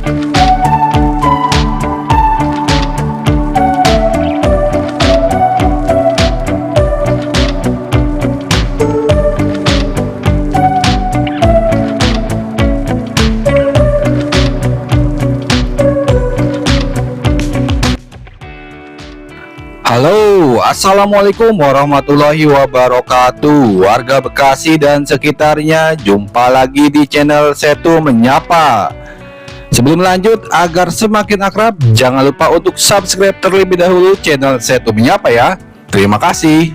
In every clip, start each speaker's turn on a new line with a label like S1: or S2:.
S1: Halo, assalamualaikum warahmatullahi wabarakatuh. Warga Bekasi dan sekitarnya, jumpa lagi di channel Setu Menyapa. Sebelum lanjut, agar semakin akrab, jangan lupa untuk subscribe terlebih dahulu channel Setu Menyapa ya. Terima kasih.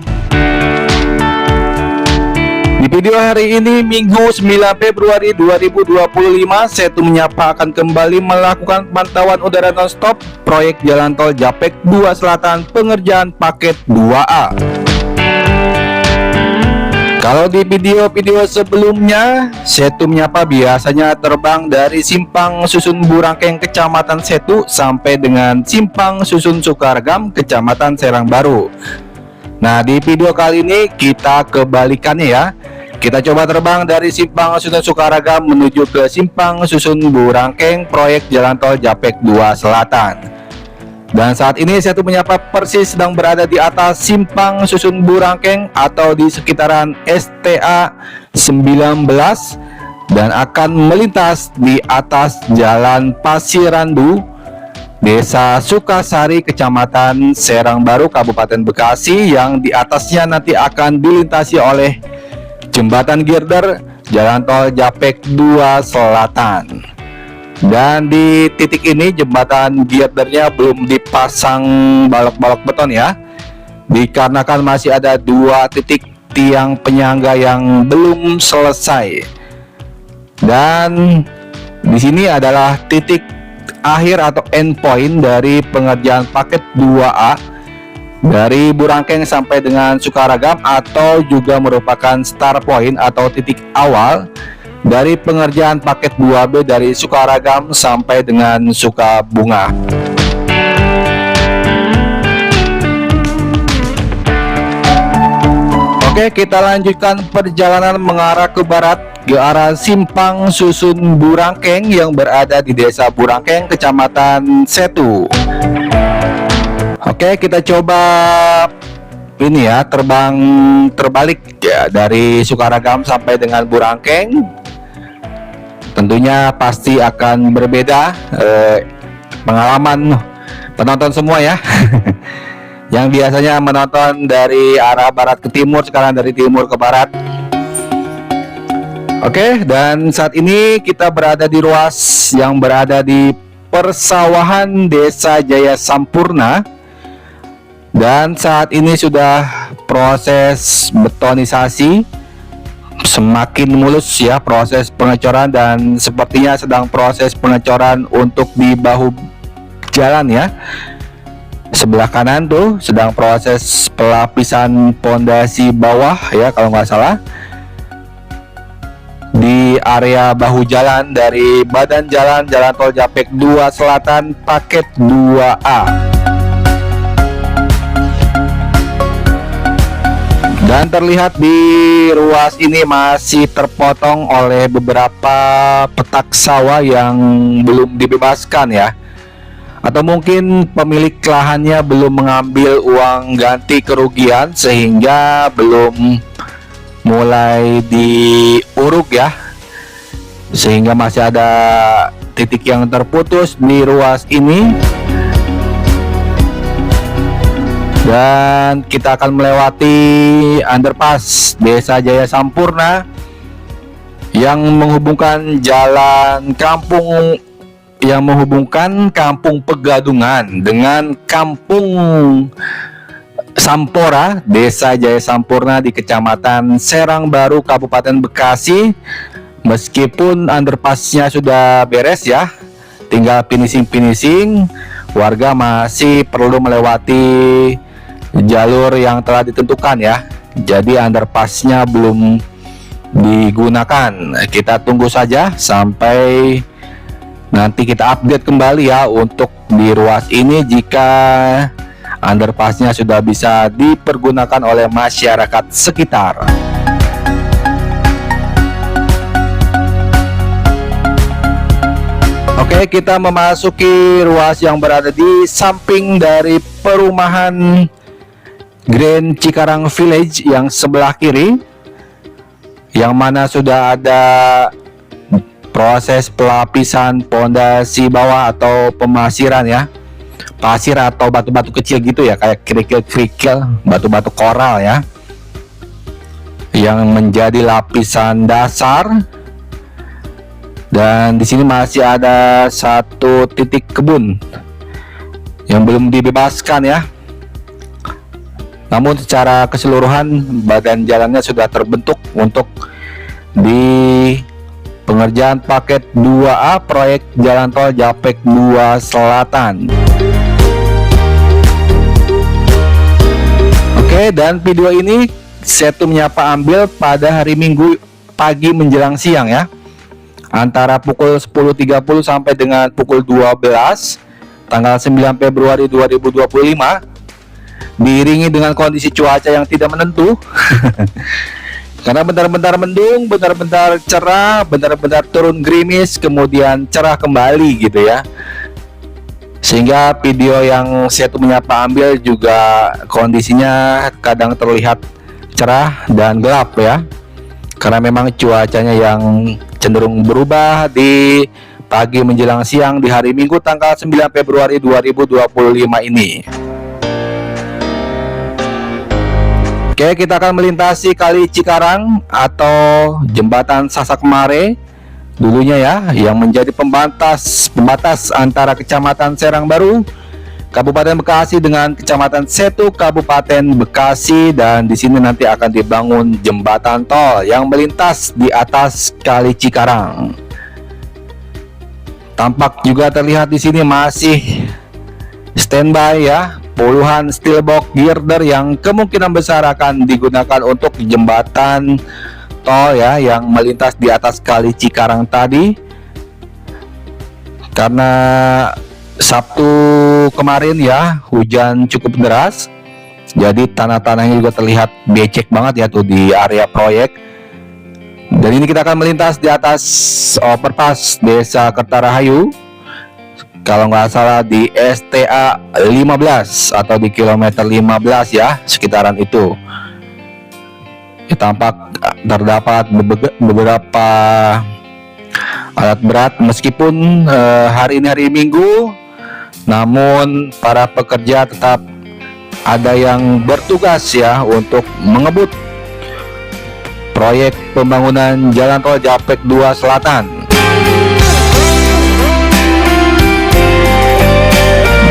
S1: Di video hari ini, Minggu 9 Februari 2025, Setu Menyapa akan kembali melakukan pantauan udara nonstop proyek Jalan Tol Japek 2 Selatan pengerjaan paket 2A. Kalau di video-video sebelumnya, Setu Menyapa biasanya terbang dari Simpang Susun Burangkeng Kecamatan Setu sampai dengan Simpang Susun Sukaregam Kecamatan Serang Baru. Nah, di video kali ini kita kebalikannya ya. Kita coba terbang dari Simpang Susun Sukaregam menuju ke Simpang Susun Burangkeng proyek Jalan Tol Japek 2 Selatan. Dan saat ini Setu Menyapa persis sedang berada di atas Simpang Susun Burangkeng atau di sekitaran STA 19 dan akan melintas di atas Jalan Pasirandu, Desa Sukasari, Kecamatan Serang Baru, Kabupaten Bekasi, yang di atasnya nanti akan dilintasi oleh Jembatan Girder Jalan Tol Japek 2 Selatan. Dan di titik ini jembatan girdernya belum dipasang balok-balok beton ya, dikarenakan masih ada 2 titik tiang penyangga yang belum selesai. Dan di sini adalah titik akhir atau endpoint dari pengerjaan paket 2A dari Burangkeng sampai dengan Sukaregam, atau juga merupakan start point atau titik awal dari pengerjaan paket 2B dari Sukaregam sampai dengan Sukabunga. Oke, kita lanjutkan perjalanan mengarah ke barat ke arah Simpang Susun Burangkeng yang berada di Desa Burangkeng, Kecamatan Setu. Oke, kita coba ini ya, terbang terbalik ya dari Sukaregam sampai dengan Burangkeng. Tentunya pasti akan berbeda pengalaman penonton semua ya. Yang biasanya menonton dari arah barat ke timur, sekarang dari timur ke barat. Oke, dan saat ini kita berada di ruas yang berada di persawahan Desa Jaya Sampurna. Dan saat ini sudah proses betonisasi, semakin mulus ya proses pengecoran, dan sepertinya sedang proses pengecoran untuk di bahu jalan ya. Sebelah kanan tuh sedang proses pelapisan pondasi bawah ya kalau nggak salah, di area bahu jalan dari badan jalan Jalan Tol Japek 2 Selatan paket 2A. Dan terlihat di ruas ini masih terpotong oleh beberapa petak sawah yang belum dibebaskan ya, atau mungkin pemilik lahannya belum mengambil uang ganti kerugian sehingga belum mulai diuruk ya, sehingga masih ada titik yang terputus di ruas ini. Dan kita akan melewati underpass Desa Jaya Sampurna yang menghubungkan jalan kampung, yang menghubungkan Kampung Pegadungan dengan Kampung Sampora, Desa Jaya Sampurna di Kecamatan Serang Baru, Kabupaten Bekasi. Meskipun underpassnya sudah beres ya, tinggal finishing, warga masih perlu melewati jalur yang telah ditentukan ya. Jadi underpassnya belum digunakan. Kita tunggu saja sampai nanti kita update kembali ya untuk di ruas ini jika underpassnya sudah bisa dipergunakan oleh masyarakat sekitar. Oke, kita memasuki ruas yang berada di samping dari perumahan Grand Cikarang Village yang sebelah kiri, yang mana sudah ada proses pelapisan pondasi bawah atau pemasiran ya, pasir atau batu-batu kecil gitu ya, kayak kerikil-kerikil, batu-batu koral ya, yang menjadi lapisan dasar. Dan di sini masih ada satu titik kebun yang belum dibebaskan ya. Namun secara keseluruhan badan jalannya sudah terbentuk untuk di pengerjaan paket 2A proyek jalan tol Japek 2 Selatan. Oke, dan video ini Setu Menyapa ambil pada hari Minggu pagi menjelang siang ya, antara pukul 10.30 sampai dengan pukul 12 tanggal 9 Februari 2025, diiringi dengan kondisi cuaca yang tidak menentu karena bentar-bentar mendung, bentar-bentar cerah, bentar-bentar turun gerimis, kemudian cerah kembali gitu ya, sehingga video yang Setu Menyapa ambil juga kondisinya kadang terlihat cerah dan gelap ya, karena memang cuacanya yang cenderung berubah di pagi menjelang siang di hari Minggu tanggal 9 Februari 2025 ini. Oke, kita akan melintasi Kali Cikarang atau Jembatan Sasak Mare dulunya ya, yang menjadi pembatas antara Kecamatan Serang Baru, Kabupaten Bekasi dengan Kecamatan Setu, Kabupaten Bekasi, dan di sini nanti akan dibangun jembatan tol yang melintas di atas Kali Cikarang. Tampak juga terlihat di sini masih standby ya, puluhan steel box girder yang kemungkinan besar akan digunakan untuk jembatan tol ya yang melintas di atas Kali Cikarang tadi, karena Sabtu kemarin ya hujan cukup deras, jadi tanah-tanahnya juga terlihat becek banget ya tuh di area proyek. Dan ini kita akan melintas di atas overpass Desa Kertarahayu, kalau nggak salah di STA 15 atau di kilometer 15 ya, sekitaran itu ya. Tampak terdapat beberapa alat berat meskipun hari ini hari Minggu, namun para pekerja tetap ada yang bertugas ya untuk mengebut proyek pembangunan jalan tol Japek 2 Selatan.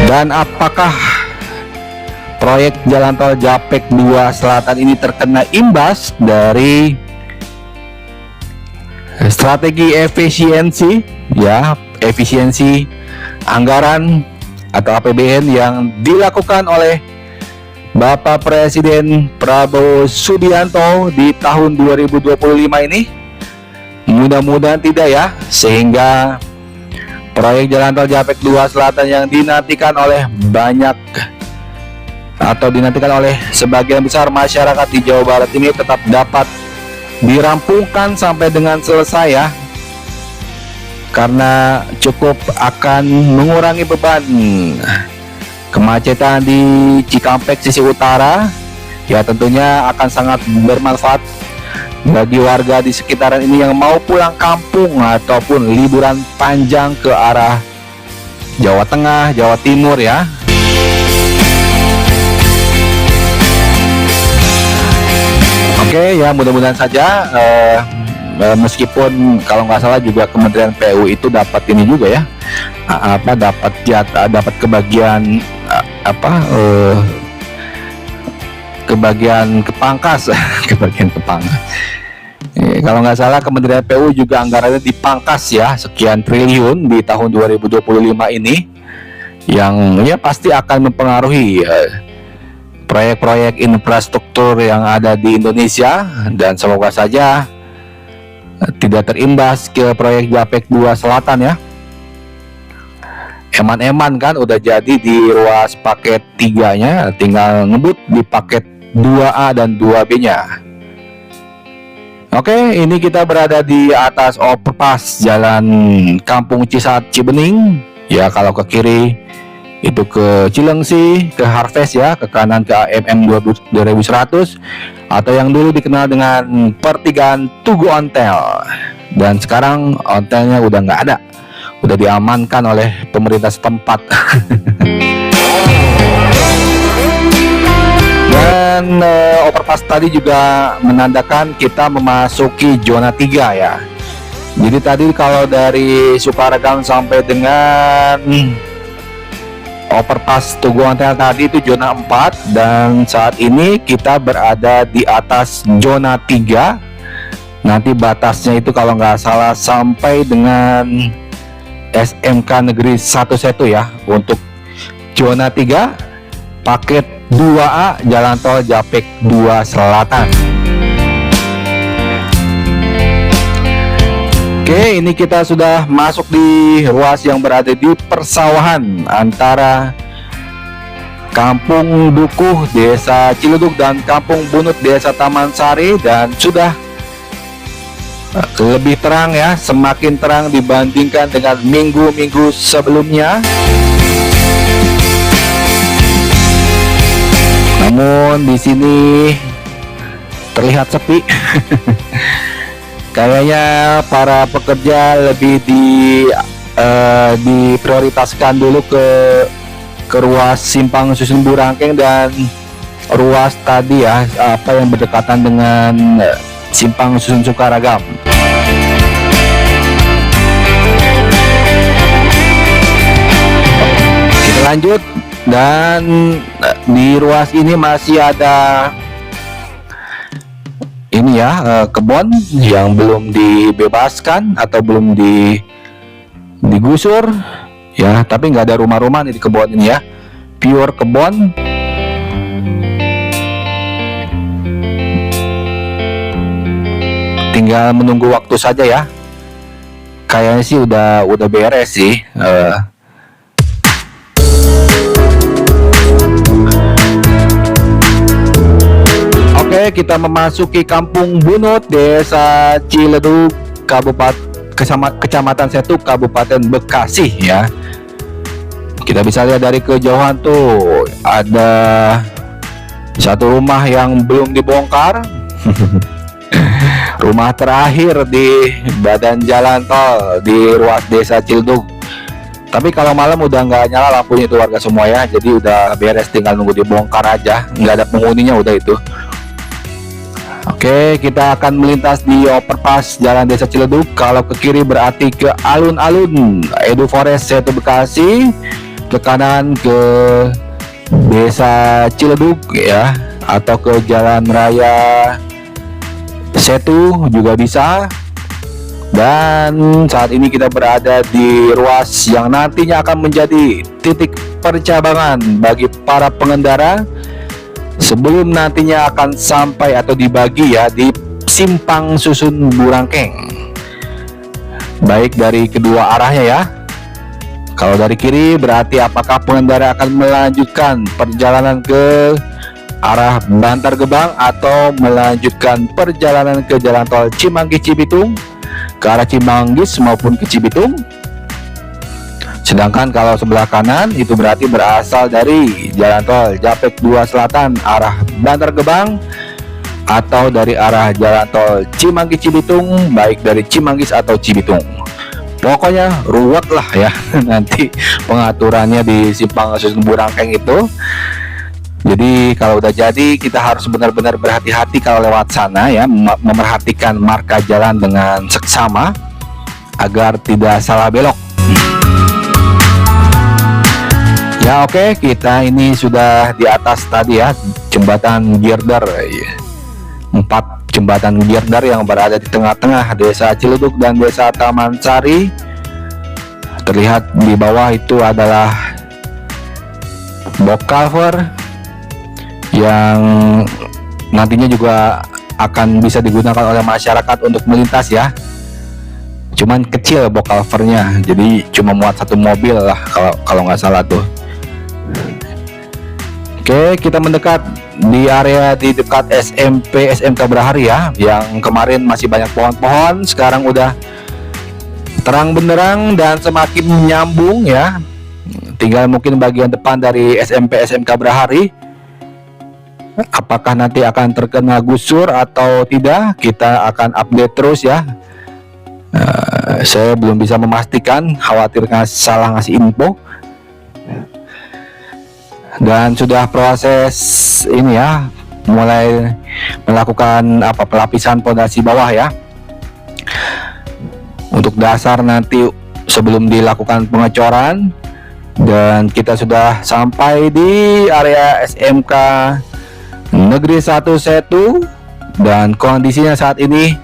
S1: Dan apakah proyek jalan tol Japek 2 Selatan ini terkena imbas dari strategi efisiensi ya, efisiensi anggaran atau APBN yang dilakukan oleh Bapak Presiden Prabowo Subianto di tahun 2025 ini? Mudah-mudahan tidak ya, sehingga proyek jalan tol Japek 2 Selatan yang dinantikan oleh banyak atau dinantikan oleh sebagian besar masyarakat di Jawa Barat ini tetap dapat dirampungkan sampai dengan selesai ya, karena cukup akan mengurangi beban kemacetan di Cikampek sisi utara ya, tentunya akan sangat bermanfaat bagi warga di sekitaran ini yang mau pulang kampung ataupun liburan panjang ke arah Jawa Tengah, Jawa Timur ya. Oke ya, mudah-mudahan saja meskipun kalau nggak salah juga Kementerian PU itu dapat ini juga ya, dapat kebagian kebagian kepangkas kebagian kepangkas. Kalau nggak salah Kementerian PU juga anggarannya dipangkas ya, sekian triliun di tahun 2025 ini, yang ya pasti akan mempengaruhi proyek-proyek infrastruktur yang ada di Indonesia, dan semoga saja tidak terimbas ke proyek Japek 2 Selatan ya. Eman-eman kan udah jadi di ruas paket 3-nya, tinggal ngebut di paket 2A dan 2B-nya. Oke, ini kita berada di atas overpass Jalan Kampung Cisat Cibening. Ya, kalau ke kiri itu ke Cilengsi, ke Harvest ya, ke kanan ke AMM 2100 atau yang dulu dikenal dengan pertigaan Tugu Ontel. Dan sekarang ontelnya udah nggak ada, udah diamankan oleh pemerintah setempat. Dan overpass tadi juga menandakan kita memasuki zona 3 ya. Jadi tadi kalau dari Sukaregam sampai dengan overpass Tugu Ontel tadi itu zona 4, dan saat ini kita berada di atas zona 3. Nanti batasnya itu kalau nggak salah sampai dengan SMK Negeri 1 Setu ya. Untuk zona 3 paket 2A Jalan Tol Japek 2 Selatan. Oke, ini kita sudah masuk di ruas yang berada di persawahan antara Kampung Dukuh Desa Ciledug dan Kampung Bunut Desa Taman Sari, dan sudah lebih terang ya, semakin terang dibandingkan dengan minggu-minggu sebelumnya. Namun di sini terlihat sepi. Kayaknya para pekerja lebih diprioritaskan dulu ke ruas Simpang Susun Burangkeng dan ruas tadi ya, apa yang berdekatan dengan Simpang Susun Sukaregam. Kita lanjut. Dan di ruas ini masih ada ini ya, kebun yang belum dibebaskan atau belum digusur ya, tapi nggak ada rumah-rumah di kebun ini ya, pure kebun. Tinggal menunggu waktu saja ya. Kayaknya sih udah beres sih. Oke, kita memasuki Kampung Bunut Desa Ciledug, Kecamatan Setu, Kabupaten Bekasi ya. Kita bisa lihat dari kejauhan tuh ada satu rumah yang belum dibongkar. Rumah terakhir di badan jalan tol di ruas Desa Ciledug. Tapi kalau malam udah nggak nyala lampunya itu warga semua ya, jadi udah beres, tinggal nunggu dibongkar aja, nggak ada penghuninya udah itu. Oke, kita akan melintas di overpass Jalan Desa Ciledug. Kalau ke kiri berarti ke alun-alun Edu Forest Setu Bekasi, ke kanan ke Desa Ciledug ya, atau ke Jalan Raya Setu juga bisa. Dan saat ini kita berada di ruas yang nantinya akan menjadi titik percabangan bagi para pengendara sebelum nantinya akan sampai atau dibagi ya di Simpang Susun Burangkeng, baik dari kedua arahnya ya. Kalau dari kiri berarti apakah pengendara akan melanjutkan perjalanan ke arah Bantar Gebang atau melanjutkan perjalanan ke jalan tol Cimanggis Cibitung, ke arah Cimanggis maupun ke Cibitung. Sedangkan kalau sebelah kanan itu berarti berasal dari jalan tol Japek 2 Selatan arah Bantar Gebang atau dari arah jalan tol Cimanggis Cibitung, baik dari Cimanggis atau Cibitung. Pokoknya ruwet lah ya nanti pengaturannya di Simpang Susun Burangkeng itu. Jadi kalau udah jadi kita harus benar-benar berhati-hati kalau lewat sana ya, memerhatikan marka jalan dengan seksama agar tidak salah belok. Ya oke, kita ini sudah di atas tadi ya, jembatan girder, 4 jembatan girder yang berada di tengah-tengah Desa Ciledug dan Desa Taman Sari. Terlihat di bawah itu adalah box culvert yang nantinya juga akan bisa digunakan oleh masyarakat untuk melintas ya. Cuman kecil box culvertnya, jadi cuma muat 1 mobil lah kalau nggak salah tuh. Oke, kita mendekat di area di dekat SMP SMK Brahari ya, yang kemarin masih banyak pohon-pohon, sekarang udah terang benderang dan semakin menyambung ya. Tinggal mungkin bagian depan dari SMP SMK Brahari, apakah nanti akan terkena gusur atau tidak, kita akan update terus ya. Saya belum bisa memastikan, khawatir salah ngasih info. Dan sudah proses ini ya, mulai melakukan pelapisan pondasi bawah ya, untuk dasar nanti sebelum dilakukan pengecoran. Dan kita sudah sampai di area SMK Negeri 1 Setu, dan kondisinya saat ini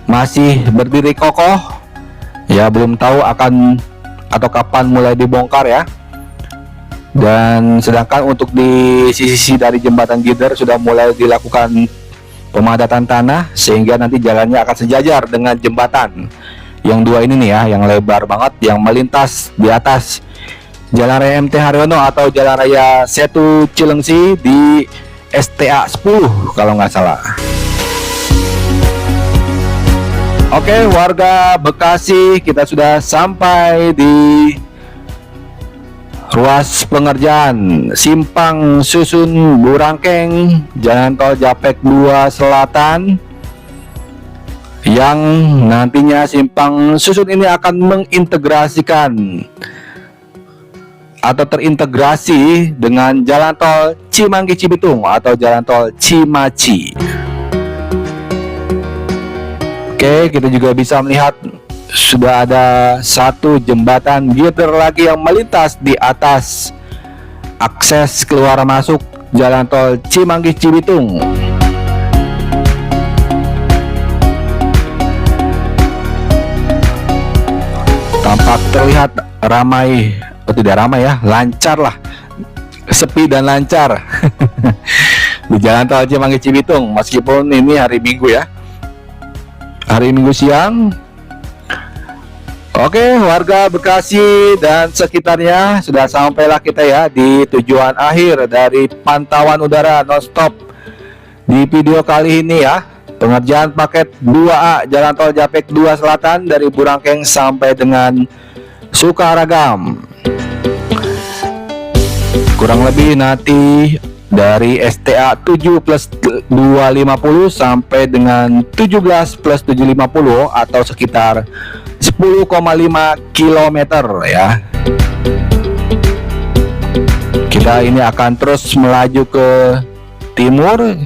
S1: masih berdiri kokoh ya, belum tahu akan atau kapan mulai dibongkar ya. Dan sedangkan untuk di sisi dari jembatan Gider sudah mulai dilakukan pemadatan tanah, sehingga nanti jalannya akan sejajar dengan jembatan yang dua ini nih ya, yang lebar banget, yang melintas di atas Jalan Raya MT Haryono atau Jalan Raya Setu Cilengsi di STA 10 kalau nggak salah. Oke, warga Bekasi, kita sudah sampai di ruas pengerjaan Simpang Susun Burangkeng, Jalan Tol Japek 2 Selatan, yang nantinya Simpang Susun ini akan mengintegrasikan atau terintegrasi dengan Jalan Tol Cimanggi Cibitung atau Jalan Tol Cimaci. Oke, kita juga bisa melihat sudah ada satu jembatan girder lagi yang melintas di atas akses keluar masuk Jalan Tol Cimanggi Cibitung. Tampak terlihat ramai, tidak ramai ya, lancar lah, sepi dan lancar di Jalan Tol Cimanggi Cibitung, meskipun ini hari Minggu ya, hari Minggu siang. Oke, warga Bekasi dan sekitarnya, sudah sampailah kita ya di tujuan akhir dari pantauan udara nonstop di video kali ini ya. Pengerjaan paket 2A Jalan Tol Japek 2 Selatan dari Burangkeng sampai dengan Sukaragam. Kurang lebih nanti dari STA 7+250 sampai dengan 17+750 atau sekitar 10,5 km ya. Kita ini akan terus melaju ke timur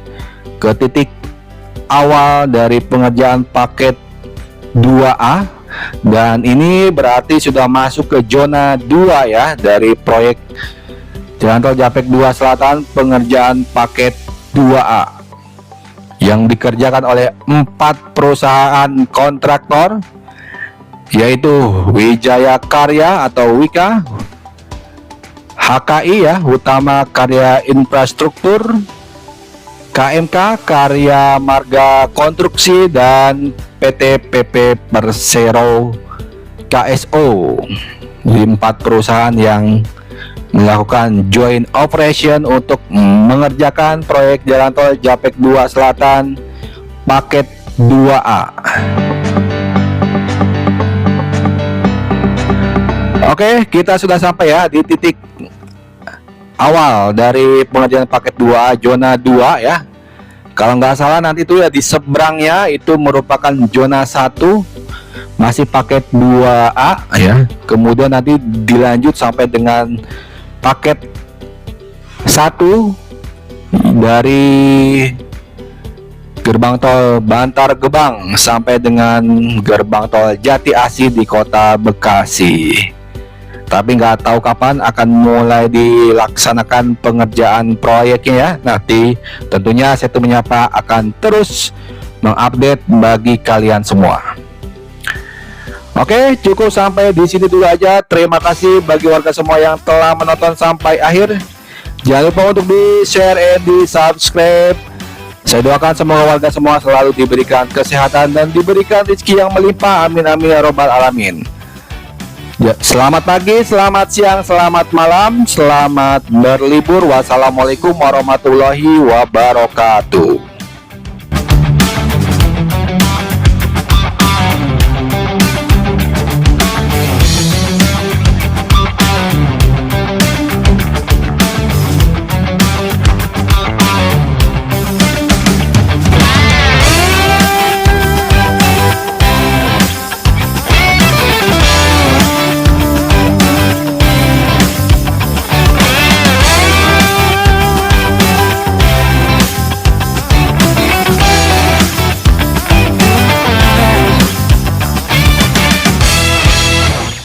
S1: ke titik awal dari pengerjaan paket 2A, dan ini berarti sudah masuk ke zona 2 ya dari proyek Jalan Tol Japek 2 Selatan pengerjaan paket 2A yang dikerjakan oleh 4 perusahaan kontraktor, yaitu Wijaya Karya atau Wika, HKI ya, Utama Karya Infrastruktur, KMK Karya Marga Konstruksi, dan PT PP Persero KSO. 4 perusahaan yang melakukan joint operation untuk mengerjakan proyek Jalan Tol Japek 2 Selatan paket 2A. Oke, kita sudah sampai ya di titik awal dari pengerjaan paket 2A zona 2 ya. Kalau nggak salah nanti itu ya di seberangnya itu merupakan zona 1 masih paket 2A ya. Kemudian nanti dilanjut sampai dengan paket 1 dari gerbang tol Bantar Gebang sampai dengan gerbang tol Jati Asih di Kota Bekasi. Tapi nggak tahu kapan akan mulai dilaksanakan pengerjaan proyeknya ya. Nanti tentunya Setu Menyapa akan terus mengupdate bagi kalian semua. Oke, cukup sampai di sini dulu aja. Terima kasih bagi warga semua yang telah menonton sampai akhir. Jangan lupa untuk di-share dan di-subscribe. Saya doakan semoga warga semua selalu diberikan kesehatan dan diberikan rezeki yang melimpah. Amin amin ya robbal alamin. Ya, selamat pagi, selamat siang, selamat malam, selamat berlibur. Wassalamualaikum warahmatullahi wabarakatuh.